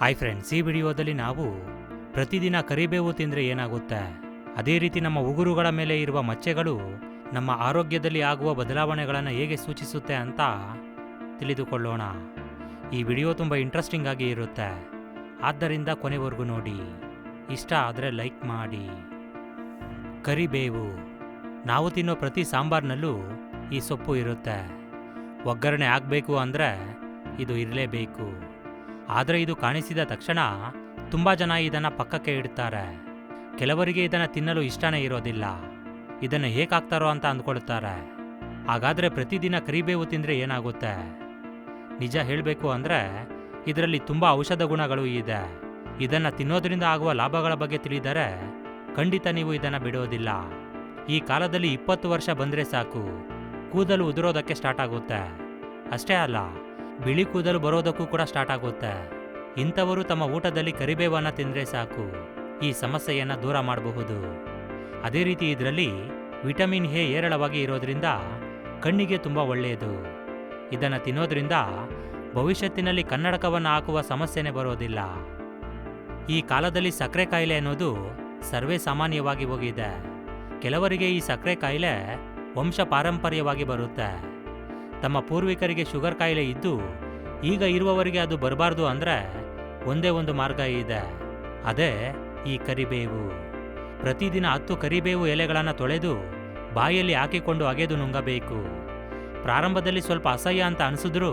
Hi friends, ಈ ವಿಡಿಯೋದಲ್ಲಿ ನಾವು ಪ್ರತಿದಿನ ಕರಿಬೇವು ತಿಂದರೆ ಏನಾಗುತ್ತೆ, ಅದೇ ರೀತಿ ನಮ್ಮ ಉಗುರುಗಳ ಮೇಲೆ ಇರುವ ಮಚ್ಚೆಗಳು ನಮ್ಮ ಆರೋಗ್ಯದಲ್ಲಿ ಆಗುವ ಬದಲಾವಣೆಗಳನ್ನು ಹೇಗೆ ಸೂಚಿಸುತ್ತೆ ಅಂತ ತಿಳಿದುಕೊಳ್ಳೋಣ. ಈ ವಿಡಿಯೋ ತುಂಬ ಇಂಟ್ರೆಸ್ಟಿಂಗ್ ಆಗಿ ಇರುತ್ತೆ, ಆದ್ದರಿಂದ ಕೊನೆವರೆಗೂ ನೋಡಿ. ಇಷ್ಟ ಆದರೆ ಲೈಕ್ ಮಾಡಿ. ಕರಿಬೇವು ನಾವು ತಿನ್ನೋ ಪ್ರತಿ ಸಾಂಬಾರ್ನಲ್ಲೂ ಈ ಸೊಪ್ಪು ಇರುತ್ತೆ. ಒಗ್ಗರಣೆ ಆಗಬೇಕು ಅಂದರೆ ಇದು ಇರಲೇಬೇಕು. ಆದರೆ ಇದು ಕಾಣಿಸಿದ ತಕ್ಷಣ ತುಂಬ ಜನ ಇದನ್ನು ಪಕ್ಕಕ್ಕೆ ಇಡ್ತಾರೆ. ಕೆಲವರಿಗೆ ಇದನ್ನು ತಿನ್ನಲು ಇಷ್ಟನೇ ಇರೋದಿಲ್ಲ. ಇದನ್ನು ಹೇಗೆ ಹಾಕ್ತಾರೋ ಅಂತ ಅಂದ್ಕೊಳ್ತಾರೆ. ಹಾಗಾದರೆ ಪ್ರತಿದಿನ ಕರಿಬೇವು ತಿಂದರೆ ಏನಾಗುತ್ತೆ? ನಿಜ ಹೇಳಬೇಕು ಅಂದರೆ ಇದರಲ್ಲಿ ತುಂಬ ಔಷಧ ಗುಣಗಳು ಇದೆ. ಇದನ್ನು ತಿನ್ನೋದ್ರಿಂದ ಆಗುವ ಲಾಭಗಳ ಬಗ್ಗೆ ತಿಳಿದರೆ ಖಂಡಿತ ನೀವು ಇದನ್ನು ಬಿಡೋದಿಲ್ಲ. ಈ ಕಾಲದಲ್ಲಿ 20 ವರ್ಷ ಬಂದರೆ ಸಾಕು, ಕೂದಲು ಉದುರೋದಕ್ಕೆ ಸ್ಟಾರ್ಟ್ ಆಗುತ್ತೆ. ಅಷ್ಟೇ ಅಲ್ಲ, ಬಿಳಿ ಕೂದಲು ಬರೋದಕ್ಕೂ ಕೂಡ ಸ್ಟಾರ್ಟ್ ಆಗುತ್ತೆ. ಇಂಥವರು ತಮ್ಮ ಊಟದಲ್ಲಿ ಕರಿಬೇವನ್ನು ತಿಂದರೆ ಸಾಕು, ಈ ಸಮಸ್ಯೆಯನ್ನು ದೂರ ಮಾಡಬಹುದು. ಅದೇ ರೀತಿ ಇದರಲ್ಲಿ ವಿಟಮಿನ್ ಎ ಹೇರಳವಾಗಿ ಇರೋದ್ರಿಂದ ಕಣ್ಣಿಗೆ ತುಂಬ ಒಳ್ಳೆಯದು. ಇದನ್ನು ತಿನ್ನೋದ್ರಿಂದ ಭವಿಷ್ಯತ್ತಿನಲ್ಲಿ ಕನ್ನಡಕವನ್ನು ಹಾಕುವ ಸಮಸ್ಯೆನೇ ಬರೋದಿಲ್ಲ. ಈ ಕಾಲದಲ್ಲಿ ಸಕ್ಕರೆ ಕಾಯಿಲೆ ಅನ್ನೋದು ಸರ್ವೇ ಸಾಮಾನ್ಯವಾಗಿ ಹೋಗಿದೆ. ಕೆಲವರಿಗೆ ಈ ಸಕ್ಕರೆ ಕಾಯಿಲೆ ವಂಶ ಪಾರಂಪರ್ಯವಾಗಿ ಬರುತ್ತೆ. ತಮ್ಮ ಪೂರ್ವಿಕರಿಗೆ ಶುಗರ್ ಕಾಯಿಲೆ ಇದ್ದು ಈಗ ಇರುವವರಿಗೆ ಅದು ಬರಬಾರ್ದು ಅಂದರೆ ಒಂದೇ ಒಂದು ಮಾರ್ಗ ಇದೆ, ಅದೇ ಈ ಕರಿಬೇವು. ಪ್ರತಿದಿನ 10 ಕರಿಬೇವು ಎಲೆಗಳನ್ನು ತೊಳೆದು ಬಾಯಲ್ಲಿ ಹಾಕಿಕೊಂಡು ಅಗೆದು ನುಂಗಬೇಕು. ಪ್ರಾರಂಭದಲ್ಲಿ ಸ್ವಲ್ಪ ಅಸಹ್ಯ ಅಂತ ಅನಿಸಿದ್ರೂ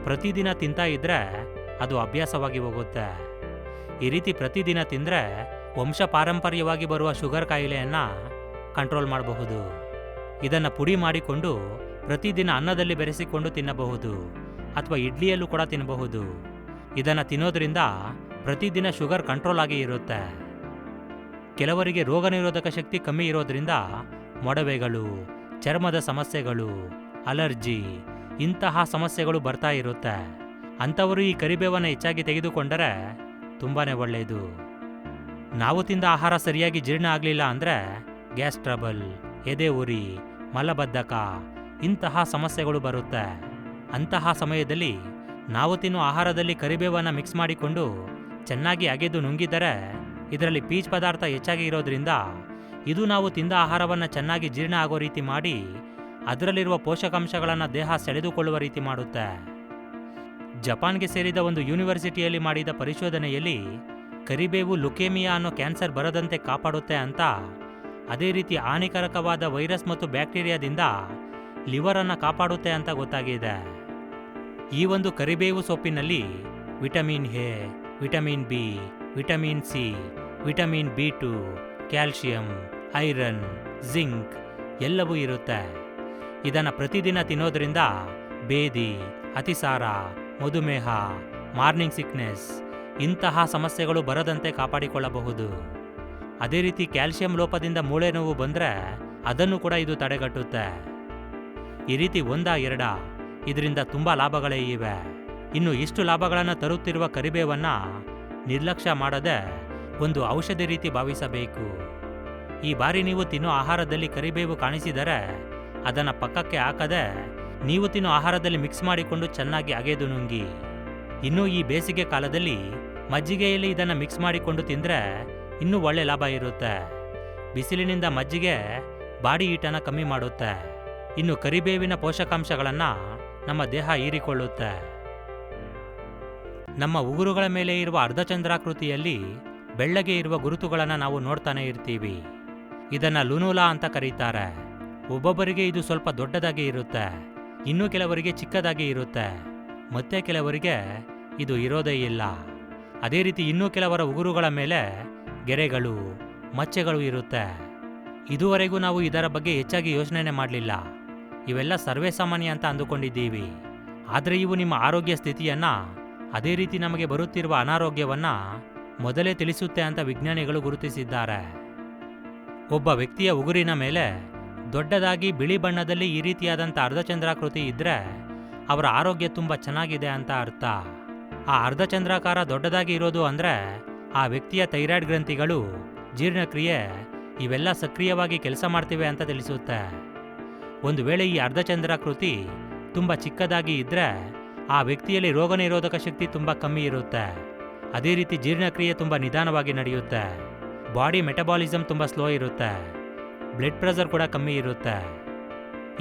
ಪ್ರತಿದಿನ ತಿಂತಾ ಇದ್ರೆ ಅದು ಅಭ್ಯಾಸವಾಗಿ ಹೋಗುತ್ತೆ. ಈ ರೀತಿ ಪ್ರತಿದಿನ ತಿಂದರೆ ವಂಶ ಪಾರಂಪರ್ಯವಾಗಿ ಬರುವ ಶುಗರ್ ಕಾಯಿಲೆಯನ್ನು ಕಂಟ್ರೋಲ್ ಮಾಡಬಹುದು. ಇದನ್ನು ಪುಡಿ ಮಾಡಿಕೊಂಡು ಪ್ರತಿದಿನ ಅನ್ನದಲ್ಲಿ ಬೆರೆಸಿಕೊಂಡು ತಿನ್ನಬಹುದು ಅಥವಾ ಇಡ್ಲಿಯಲ್ಲೂ ಕೂಡ ತಿನ್ನಬಹುದು. ಇದನ್ನು ತಿನ್ನೋದ್ರಿಂದ ಪ್ರತಿದಿನ ಶುಗರ್ ಕಂಟ್ರೋಲ್ ಆಗಿ ಇರುತ್ತೆ. ಕೆಲವರಿಗೆ ರೋಗ ನಿರೋಧಕ ಶಕ್ತಿ ಕಮ್ಮಿ ಇರೋದ್ರಿಂದ ಮೊಡವೆಗಳು, ಚರ್ಮದ ಸಮಸ್ಯೆಗಳು, ಅಲರ್ಜಿ ಇಂತಹ ಸಮಸ್ಯೆಗಳು ಬರ್ತಾ ಇರುತ್ತೆ. ಅಂಥವರು ಈ ಕರಿಬೇವನ್ನು ಹೆಚ್ಚಾಗಿ ತೆಗೆದುಕೊಂಡರೆ ತುಂಬಾ ಒಳ್ಳೆಯದು. ನಾವು ತಿಂದ ಆಹಾರ ಸರಿಯಾಗಿ ಜೀರ್ಣ ಆಗಲಿಲ್ಲ ಅಂದರೆ ಗ್ಯಾಸ್ ಟ್ರಬಲ್, ಎದೆ ಉರಿ, ಮಲಬದ್ಧಕ ಇಂತಹ ಸಮಸ್ಯೆಗಳು ಬರುತ್ತೆ. ಅಂತಹ ಸಮಯದಲ್ಲಿ ನಾವು ತಿನ್ನುವ ಆಹಾರದಲ್ಲಿ ಕರಿಬೇವನ್ನು ಮಿಕ್ಸ್ ಮಾಡಿಕೊಂಡು ಚೆನ್ನಾಗಿ ಅಗೆದು ನುಂಗಿದರೆ ಇದರಲ್ಲಿ ಪೀಚ್ ಪದಾರ್ಥ ಹೆಚ್ಚಾಗಿ ಇರೋದ್ರಿಂದ ಇದು ನಾವು ತಿಂದ ಆಹಾರವನ್ನು ಚೆನ್ನಾಗಿ ಜೀರ್ಣ ಆಗೋ ರೀತಿ ಮಾಡಿ ಅದರಲ್ಲಿರುವ ಪೋಷಕಾಂಶಗಳನ್ನು ದೇಹ ಸೆಳೆದುಕೊಳ್ಳುವ ರೀತಿ ಮಾಡುತ್ತೆ. ಜಪಾನ್ಗೆ ಸೇರಿದ ಒಂದು ಯೂನಿವರ್ಸಿಟಿಯಲ್ಲಿ ಮಾಡಿದ ಪರಿಶೋಧನೆಯಲ್ಲಿ ಕರಿಬೇವು ಲುಕೇಮಿಯಾ ಅನ್ನೋ ಕ್ಯಾನ್ಸರ್ ಬರದಂತೆ ಕಾಪಾಡುತ್ತೆ ಅಂತ, ಅದೇ ರೀತಿ ಹಾನಿಕಾರಕವಾದ ವೈರಸ್ ಮತ್ತು ಬ್ಯಾಕ್ಟೀರಿಯಾದಿಂದ ಲಿವರನ್ನು ಕಾಪಾಡುತ್ತೆ ಅಂತ ಗೊತ್ತಾಗಿದೆ. ಈ ಒಂದು ಕರಿಬೇವು ಸೊಪ್ಪಿನಲ್ಲಿ vitamin A, vitamin B, vitamin C, vitamin B2, calcium, iron, zinc ಎಲ್ಲವೂ ಇರುತ್ತೆ. ಇದನ್ನು ಪ್ರತಿದಿನ ತಿನ್ನೋದ್ರಿಂದ ಬೇದಿ, ಅತಿಸಾರ, ಮಧುಮೇಹ, ಮಾರ್ನಿಂಗ್ ಸಿಕ್ನೆಸ್ ಇಂತಹ ಸಮಸ್ಯೆಗಳು ಬರದಂತೆ ಕಾಪಾಡಿಕೊಳ್ಳಬಹುದು. ಅದೇ ರೀತಿ ಕ್ಯಾಲ್ಶಿಯಂ ಲೋಪದಿಂದ ಮೂಳೆ ನೋವು ಬಂದರೆ ಅದನ್ನು ಕೂಡ ಇದು ತಡೆಗಟ್ಟುತ್ತೆ. ಈ ರೀತಿ 1-2 ಇದರಿಂದ ತುಂಬ ಲಾಭಗಳೇ ಇವೆ. ಇನ್ನು ಇಷ್ಟು ಲಾಭಗಳನ್ನು ತರುತ್ತಿರುವ ಕರಿಬೇವನ್ನು ನಿರ್ಲಕ್ಷ್ಯ ಮಾಡದೆ ಒಂದು ಔಷಧಿ ರೀತಿ ಭಾವಿಸಬೇಕು. ಈ ಬಾರಿ ನೀವು ತಿನ್ನೋ ಆಹಾರದಲ್ಲಿ ಕರಿಬೇವು ಕಾಣಿಸಿದರೆ ಅದನ್ನು ಪಕ್ಕಕ್ಕೆ ಹಾಕದೆ ನೀವು ತಿನ್ನೋ ಆಹಾರದಲ್ಲಿ ಮಿಕ್ಸ್ ಮಾಡಿಕೊಂಡು ಚೆನ್ನಾಗಿ ಅಗೆದು ನುಂಗಿ. ಇನ್ನು ಈ ಬೇಸಿಗೆ ಕಾಲದಲ್ಲಿ ಮಜ್ಜಿಗೆಯಲ್ಲಿ ಇದನ್ನು ಮಿಕ್ಸ್ ಮಾಡಿಕೊಂಡು ತಿಂದರೆ ಇನ್ನೂ ಒಳ್ಳೆ ಲಾಭ ಇರುತ್ತೆ. ಬಿಸಿಲಿನಿಂದ ಮಜ್ಜಿಗೆ ಬಾಡಿ ಹೀಟನ್ನು ಕಮ್ಮಿ ಮಾಡುತ್ತೆ. ಇನ್ನು ಕರಿಬೇವಿನ ಪೋಷಕಾಂಶಗಳನ್ನು ನಮ್ಮ ದೇಹ ಹೀರಿಕೊಳ್ಳುತ್ತೆ. ನಮ್ಮ ಉಗುರುಗಳ ಮೇಲೆ ಇರುವ ಅರ್ಧಚಂದ್ರಾಕೃತಿಯಲ್ಲಿ ಬೆಳ್ಳಗೆ ಇರುವ ಗುರುತುಗಳನ್ನು ನಾವು ನೋಡ್ತಾನೆ ಇರ್ತೀವಿ. ಇದನ್ನು ಲುನುಲಾ ಅಂತ ಕರೀತಾರೆ. ಒಬ್ಬೊಬ್ಬರಿಗೆ ಇದು ಸ್ವಲ್ಪ ದೊಡ್ಡದಾಗಿ ಇರುತ್ತೆ, ಇನ್ನು ಕೆಲವರಿಗೆ ಚಿಕ್ಕದಾಗಿ ಇರುತ್ತೆ, ಮತ್ತೆ ಕೆಲವರಿಗೆ ಇದು ಇರೋದೇ ಇಲ್ಲ. ಅದೇ ರೀತಿ ಇನ್ನೂ ಕೆಲವರ ಉಗುರುಗಳ ಮೇಲೆ ಗೆರೆಗಳು, ಮಚ್ಚೆಗಳು ಇರುತ್ತೆ. ಇದುವರೆಗೂ ನಾವು ಇದರ ಬಗ್ಗೆ ಹೆಚ್ಚಾಗಿ ಯೋಚನೆ ಮಾಡಲಿಲ್ಲ. ಇವೆಲ್ಲ ಸರ್ವೇ ಸಾಮಾನ್ಯ ಅಂತ ಅಂದುಕೊಂಡಿದ್ದೀವಿ. ಆದರೆ ಇವು ನಿಮ್ಮ ಆರೋಗ್ಯ ಸ್ಥಿತಿಯನ್ನು, ಅದೇ ರೀತಿ ನಮಗೆ ಬರುತ್ತಿರುವ ಅನಾರೋಗ್ಯವನ್ನು ಮೊದಲೇ ತಿಳಿಸುತ್ತೆ ಅಂತ ವಿಜ್ಞಾನಿಗಳು ಗುರುತಿಸಿದ್ದಾರೆ. ಒಬ್ಬ ವ್ಯಕ್ತಿಯ ಉಗುರಿನ ಮೇಲೆ ದೊಡ್ಡದಾಗಿ ಬಿಳಿ ಬಣ್ಣದಲ್ಲಿ ಈ ರೀತಿಯಾದಂಥ ಅರ್ಧಚಂದ್ರಾಕೃತಿ ಇದ್ದರೆ ಅವರ ಆರೋಗ್ಯ ತುಂಬ ಚೆನ್ನಾಗಿದೆ ಅಂತ ಅರ್ಥ. ಆ ಅರ್ಧಚಂದ್ರಾಕಾರ ದೊಡ್ಡದಾಗಿ ಇರೋದು ಅಂದರೆ ಆ ವ್ಯಕ್ತಿಯ ಥೈರಾಯ್ಡ್ ಗ್ರಂಥಿಗಳು, ಜೀರ್ಣಕ್ರಿಯೆ ಇವೆಲ್ಲ ಸಕ್ರಿಯವಾಗಿ ಕೆಲಸ ಮಾಡ್ತಿವೆ ಅಂತ ತಿಳಿಸುತ್ತೆ. ಒಂದು ವೇಳೆ ಈ ಅರ್ಧಚಂದ್ರಾಕೃತಿ ತುಂಬ ಚಿಕ್ಕದಾಗಿ ಇದ್ದರೆ ಆ ವ್ಯಕ್ತಿಯಲ್ಲಿ ರೋಗ ನಿರೋಧಕ ಶಕ್ತಿ ತುಂಬ ಕಮ್ಮಿ ಇರುತ್ತೆ. ಅದೇ ರೀತಿ ಜೀರ್ಣಕ್ರಿಯೆ ತುಂಬ ನಿಧಾನವಾಗಿ ನಡೆಯುತ್ತೆ. ಬಾಡಿ ಮೆಟಬಾಲಿಸಮ್ ತುಂಬ ಸ್ಲೋ ಇರುತ್ತೆ. ಬ್ಲಡ್ ಪ್ರೆಷರ್ ಕೂಡ ಕಮ್ಮಿ ಇರುತ್ತೆ.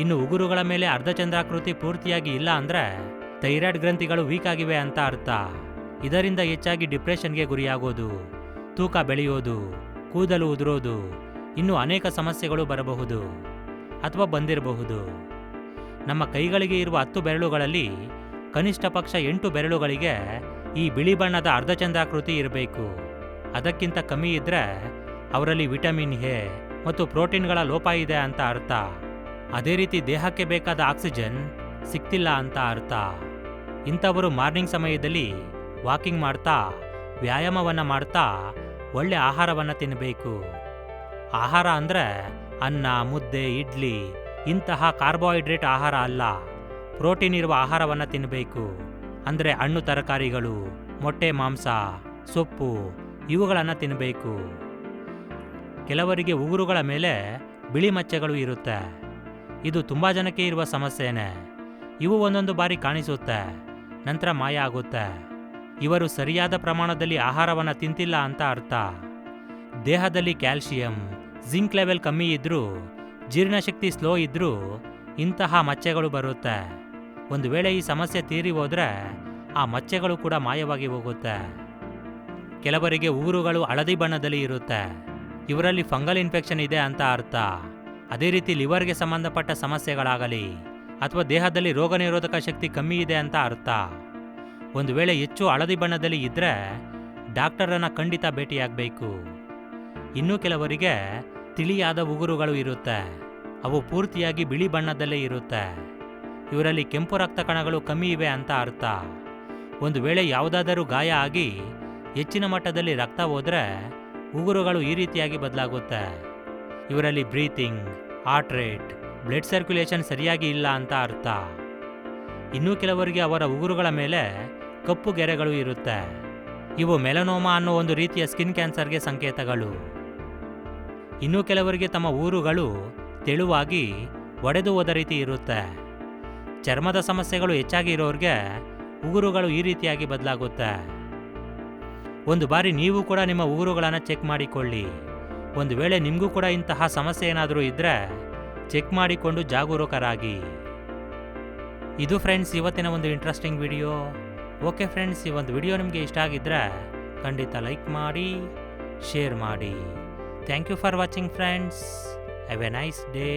ಇನ್ನು ಉಗುರುಗಳ ಮೇಲೆ ಅರ್ಧಚಂದ್ರಾಕೃತಿ ಪೂರ್ತಿಯಾಗಿ ಇಲ್ಲ ಅಂದರೆ ಥೈರಾಯ್ಡ್ ಗ್ರಂಥಿಗಳು ವೀಕ್ ಆಗಿವೆ ಅಂತ ಅರ್ಥ. ಇದರಿಂದ ಹೆಚ್ಚಾಗಿ ಡಿಪ್ರೆಷನ್ಗೆ ಗುರಿಯಾಗೋದು, ತೂಕ ಬೆಳೆಯೋದು, ಕೂದಲು ಉದುರೋದು, ಇನ್ನೂ ಅನೇಕ ಸಮಸ್ಯೆಗಳು ಬರಬಹುದು ಅಥವಾ ಬಂದಿರಬಹುದು. ನಮ್ಮ ಕೈಗಳಿಗೆ ಇರುವ 10 ಬೆರಳುಗಳಲ್ಲಿ ಕನಿಷ್ಠ ಪಕ್ಷ 8 ಬೆರಳುಗಳಿಗೆ ಈ ಬಿಳಿ ಬಣ್ಣದ ಅರ್ಧಚಂದ್ರಾಕೃತಿ ಇರಬೇಕು. ಅದಕ್ಕಿಂತ ಕಮ್ಮಿ ಇದ್ದರೆ ಅವರಲ್ಲಿ ವಿಟಮಿನ್ ಎ ಮತ್ತು ಪ್ರೋಟೀನ್ಗಳ ಲೋಪ ಇದೆ ಅಂತ ಅರ್ಥ. ಅದೇ ರೀತಿ ದೇಹಕ್ಕೆ ಬೇಕಾದ ಆಕ್ಸಿಜನ್ ಸಿಗ್ತಿಲ್ಲ ಅಂತ ಅರ್ಥ. ಇಂಥವರು ಮಾರ್ನಿಂಗ್ ಸಮಯದಲ್ಲಿ ವಾಕಿಂಗ್ ಮಾಡ್ತಾ, ವ್ಯಾಯಾಮವನ್ನು ಮಾಡ್ತಾ ಒಳ್ಳೆ ಆಹಾರವನ್ನು ತಿನ್ನಬೇಕು. ಆಹಾರ ಅಂದರೆ ಅನ್ನ, ಮುದ್ದೆ, ಇಡ್ಲಿ ಇಂತಹ ಕಾರ್ಬೋಹೈಡ್ರೇಟ್ ಆಹಾರ ಅಲ್ಲ. ಪ್ರೋಟೀನ್ ಇರುವ ಆಹಾರವನ್ನು ತಿನ್ನಬೇಕು. ಅಂದರೆ ಹಣ್ಣು, ತರಕಾರಿಗಳು, ಮೊಟ್ಟೆ, ಮಾಂಸ, ಸೊಪ್ಪು ಇವುಗಳನ್ನು ತಿನ್ನಬೇಕು. ಕೆಲವರಿಗೆ ಉಗುರುಗಳ ಮೇಲೆ ಬಿಳಿ ಮಚ್ಚೆಗಳು ಇರುತ್ತೆ. ಇದು ತುಂಬ ಜನಕ್ಕೆ ಇರುವ ಸಮಸ್ಯೆನೇ. ಇವು ಒಂದೊಂದು ಬಾರಿ ಕಾಣಿಸುತ್ತೆ, ನಂತರ ಮಾಯ ಆಗುತ್ತೆ. ಇವರು ಸರಿಯಾದ ಪ್ರಮಾಣದಲ್ಲಿ ಆಹಾರವನ್ನು ತಿಂತಿಲ್ಲ ಅಂತ ಅರ್ಥ. ದೇಹದಲ್ಲಿ ಕ್ಯಾಲ್ಸಿಯಂ, ಜಿಂಕ್ ಲೆವೆಲ್ ಕಮ್ಮಿ ಇದ್ರೂ, ಜೀರ್ಣಶಕ್ತಿ ಸ್ಲೋ ಇದ್ರೂ ಇಂತಹ ಮಚ್ಚೆಗಳು ಬರುತ್ತೆ. ಒಂದು ವೇಳೆ ಈ ಸಮಸ್ಯೆ ತೀರಿ ಹೋದರೆ ಆ ಮಚ್ಚೆಗಳು ಕೂಡ ಮಾಯವಾಗಿ ಹೋಗುತ್ತೆ. ಕೆಲವರಿಗೆ ಉಗುರುಗಳು ಹಳದಿ ಬಣ್ಣದಲ್ಲಿ ಇರುತ್ತೆ. ಇವರಲ್ಲಿ ಫಂಗಲ್ ಇನ್ಫೆಕ್ಷನ್ ಇದೆ ಅಂತ ಅರ್ಥ. ಅದೇ ರೀತಿ ಲಿವರ್ಗೆ ಸಂಬಂಧಪಟ್ಟ ಸಮಸ್ಯೆಗಳಾಗಲಿ ಅಥವಾ ದೇಹದಲ್ಲಿ ರೋಗ ನಿರೋಧಕ ಶಕ್ತಿ ಕಮ್ಮಿ ಇದೆ ಅಂತ ಅರ್ಥ. ಒಂದು ವೇಳೆ ಹೆಚ್ಚು ಹಳದಿ ಬಣ್ಣದಲ್ಲಿ ಇದ್ದರೆ ಡಾಕ್ಟರನ್ನು ಖಂಡಿತ ಭೇಟಿಯಾಗಬೇಕು. ಇನ್ನೂ ಕೆಲವರಿಗೆ ತಿಳಿಯಾದ ಉಗುರುಗಳು ಇರುತ್ತೆ. ಅವು ಪೂರ್ತಿಯಾಗಿ ಬಿಳಿ ಬಣ್ಣದಲ್ಲೇ ಇರುತ್ತೆ. ಇವರಲ್ಲಿ ಕೆಂಪು ರಕ್ತ ಕಣಗಳು ಕಮ್ಮಿ ಇವೆ ಅಂತ ಅರ್ಥ. ಒಂದು ವೇಳೆ ಯಾವುದಾದರೂ ಗಾಯ ಆಗಿ ಹೆಚ್ಚಿನ ಮಟ್ಟದಲ್ಲಿ ರಕ್ತ ಹೋದರೆ ಉಗುರುಗಳು ಈ ರೀತಿಯಾಗಿ ಬದಲಾಗುತ್ತೆ. ಇವರಲ್ಲಿ breathing, heart rate, blood circulation ಸರಿಯಾಗಿ ಇಲ್ಲ ಅಂತ ಅರ್ಥ. ಇನ್ನೂ ಕೆಲವರಿಗೆ ಅವರ ಉಗುರುಗಳ ಮೇಲೆ ಕಪ್ಪು ಗೆರೆಗಳು ಇರುತ್ತೆ. ಇವು ಮೆಲನೋಮಾ ಅನ್ನೋ ಒಂದು ರೀತಿಯ ಸ್ಕಿನ್ ಕ್ಯಾನ್ಸರ್ಗೆ ಸಂಕೇತಗಳು. ಇನ್ನೂ ಕೆಲವರಿಗೆ ತಮ್ಮ ಉಗುರುಗಳು ತೆಳುವಾಗಿ ಒಡೆದು ಹೋದ ರೀತಿ ಇರುತ್ತೆ. ಚರ್ಮದ ಸಮಸ್ಯೆಗಳು ಹೆಚ್ಚಾಗಿ ಇರೋರಿಗೆ ಉಗುರುಗಳು ಈ ರೀತಿಯಾಗಿ ಬದಲಾಗುತ್ತೆ. ಒಂದು ಬಾರಿ ನೀವು ಕೂಡ ನಿಮ್ಮ ಉಗುರುಗಳನ್ನು ಚೆಕ್ ಮಾಡಿಕೊಳ್ಳಿ. ಒಂದು ವೇಳೆ ನಿಮಗೂ ಕೂಡ ಇಂತಹ ಸಮಸ್ಯೆ ಏನಾದರೂ ಇದ್ದರೆ ಚೆಕ್ ಮಾಡಿಕೊಂಡು ಜಾಗರೂಕರಾಗಿ. ಇದು ಫ್ರೆಂಡ್ಸ್ ಇವತ್ತಿನ ಒಂದು ಇಂಟ್ರೆಸ್ಟಿಂಗ್ ವಿಡಿಯೋ. ಓಕೆ ಫ್ರೆಂಡ್ಸ್, ಈ ಒಂದು ವಿಡಿಯೋ ನಿಮಗೆ ಇಷ್ಟ ಆಗಿದ್ದರೆ ಖಂಡಿತ ಲೈಕ್ ಮಾಡಿ, ಶೇರ್ ಮಾಡಿ. Thank you for watching friends. Have a nice day.